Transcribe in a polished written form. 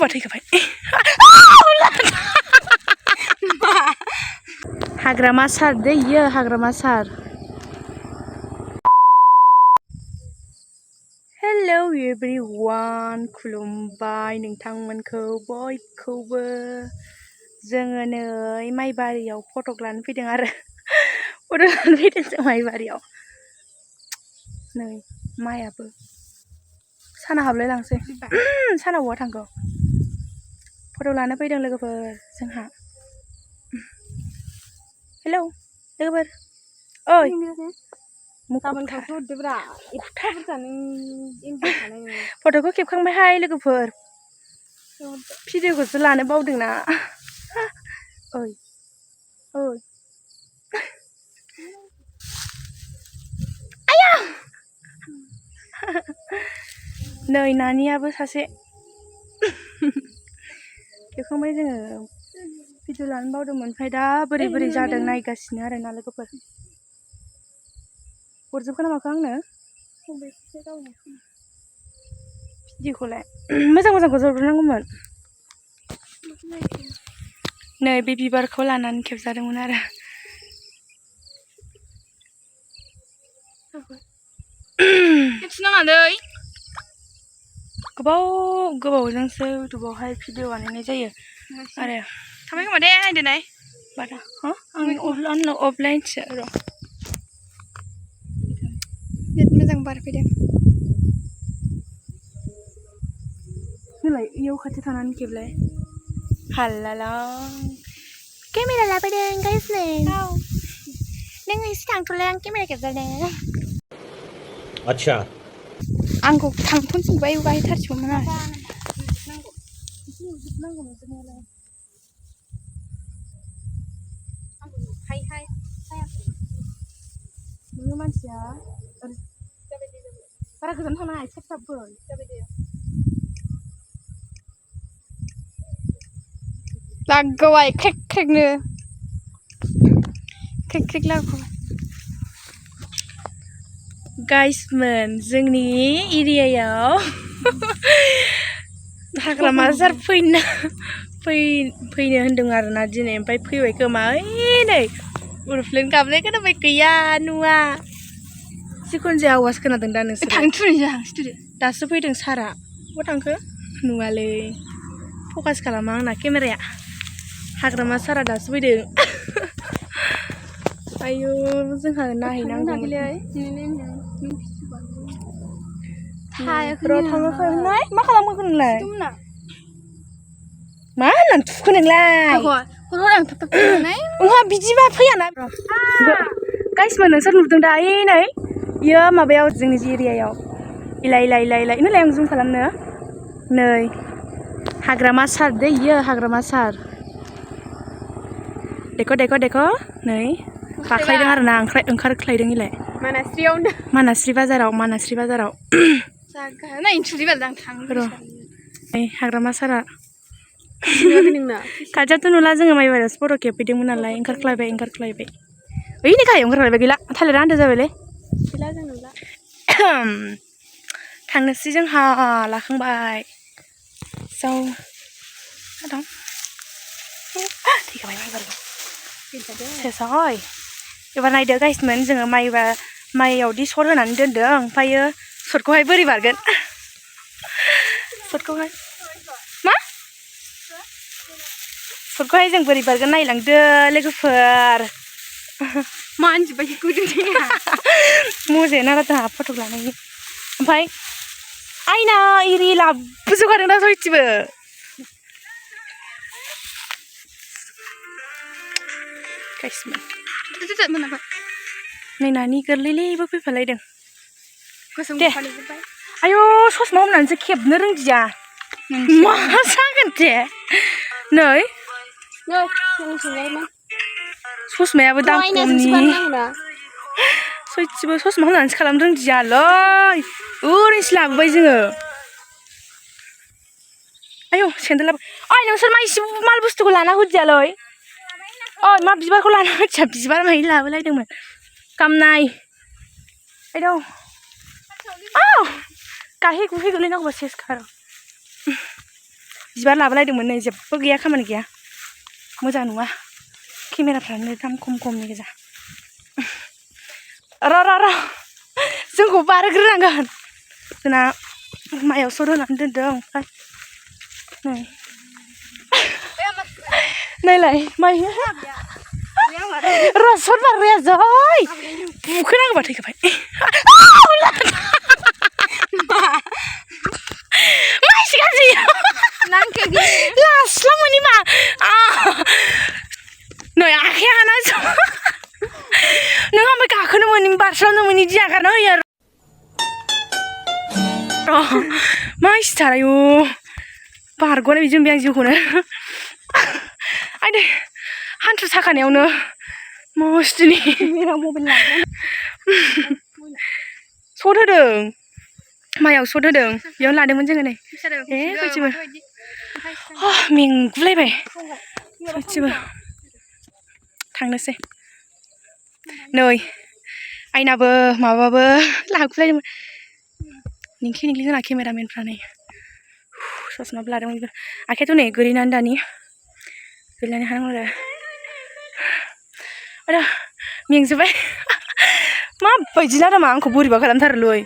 थैखाबाय हाग्रामा सार दै इयो हाग्रामा सार hello everyone खुलुमबाय नोंथांमोनखौ बयखौबो जोङो नै माइबारियाव फटक लानो फैदों आरो फटक लानो फैदों जों माइबारियाव नै माइयाबो साना हाबलाय लांसै साना बहा थांगौ फटक लानो फैदों लोगोफोर जोंहा हेलौ लोगोफोर ओइ फट'खौ खेबखांबायहाय लोगोफोर भिडिअखौसो लानो बावदोंना ओइ ओइ आया नै नानियाबो सासे खेबखांबाय जोङो भिडिअ लानो बावदोंमोन ओमफ्राय दा बोरै बोरै जादों नायगासिनो आरोना लोगोफोर हरजोबखो ना माखो आंनो भिडिअखौलाय मोजां मोजांखौ हरग्रोनांगौमोन नै बे बिबारखौ लानानै खेबजादोंमोन आरो गोबावजोंसो इउटुबावहाय भिडिअ बानायनाय जायो आरो थांबाय खोमा दे नायदो नाय बारा आं अफलाइनसो र' मोजां बार फैदों होलाय इयाव खाथि थानानै खेबलाय हालाला केमेरा लाबोदों गाइस नों एसे थांथ'लाय आं केमेरा खेबजादों अच्छा आंखौ थांथ'नो थिनबाय गायथारसिगौमोन आरो नोङो मानसिया बारा गोजान थांनो हाया सेबसाबबो लागावाय क्रेक क्रेकनो क्रेक क्रेक लागावाय गाइसमोन जोंनि एरियायाव हाग्रामा सार फैनो होनदों आरोना दिनै ओमफ्राय फैबाय खोमा ओइ नै उरुप्लेन गाबनाय खोनाबाय गैया नुवा जिखुनु जाया आवाज खोनादों दा नोंसोर दासो फैदों सारा बहा थांखो नुवालै फकास खालामा आंना केमेराया हाग्रामा सारा दासो फैदों आयु जोंहा नायहैनांगौमोन र' थाङाखै मा खालामखो नोंलाय मा होननानै थुखो नोंलाय ओंहा बिदिबा फैयाना गाइसमोन नोंसोर नुदों दा ओइ नै इयो माबायाव जोंनि एरियायाव इलाय नोलाय आं जुम खालामनो नै हाग्रामा सार दै इयो हाग्रामा सार देखो नै गाख्लायदों आरोना ओंखारख्लायदों इलाय मानास्रि बाजाराव र' नै हाग्रामा सारा खाथियावथ' नुला जोङो माइबारियावसो फट' खेबफैदोंमोन नालाय ओंखारख्लायबाय ओइ नै गाहायाव ओंखारख्लायबाय गैला थालिरा आन्दा जाबायलै गैला जों नुला थांनोसै जोंहा लाखांबाय जाव दं थैखाबाय माइबारियाव सेसाय एबार नायदो गाइसमोन जोङो माइयावदि सर होनानै दोनदों ओमफ्रायो सरखौहाय बोरै बारगोन सरखौहाय मा सरखौहाय जों बोरै बारगोन नायलांदो लोगोफोर मानसिबाय गुदुं मजायानो आरो जोंहा फट' लानायनि ओमफ्राय आयना इरि लाबोजोबखादों दा सयथिबो नै नानि गोरलैलैबो फैफालायदों दे आयु ससमा हमनानैसो खेबनो रोंदिया मा जागोन दे नै ससमायाबो दाम खमनि सयथिबो ससमा हमनानैसो खालामनो रोंदियालै ओरैनोसो लाबोबाय जोङो आयौ सेन्देलाबो ओइ नोंसोर मा एसे माल बुस्थुखौ लाना होदियालै ओइ मा बिबारखौ लाना होदिया बिबार मानि लाबोलायदोंमोन गामनाय आयौ गाहे गुहे गोलैनांगौबा सेस खार बिबार लाबोलायदोंमोन नै जेबो गैया खामानि गैया मोजां नङा केमेराफ्रानो दाम खमनि गोजा र' जोंखौ बारग्रोनांगोन जोंना माइआव सर होनानै दोनदों ओमफ्राय नायलाय माइ र' सर बारबाय जै बुखोनांगौबा थैखाबाय माइसि गाज्रि लास्ला मोनिमा नै आखाया हाना नों ओमफ्राय गाखोनो मोनि बारस्लाबनो मोनि दि आगारना होयो आरो माइसिथार आयु बारग'नाय बिदि मोनबाय आं जिउखौनो आयदै हान्थु साखानायावनो मस्तिनि सट होदों माइआव सट होदों बेयावनो लादोंमोन जोङो नै सयथिबो मेंगुलायबाय सयथिबो थांनोसै नै आइनाबो माबाबो लाखुलायदोंमोन निंखि जोंना केमेरामेनफ्रा नै ससमाबो लादोंमोन बेफोर आखायाथ' नै गोलैनानै दानि गोलैनानै हानांगौ आरो मेंजोब्बाय माबायदि लादोंमा आंखौ बोरैबा खालामथारोलै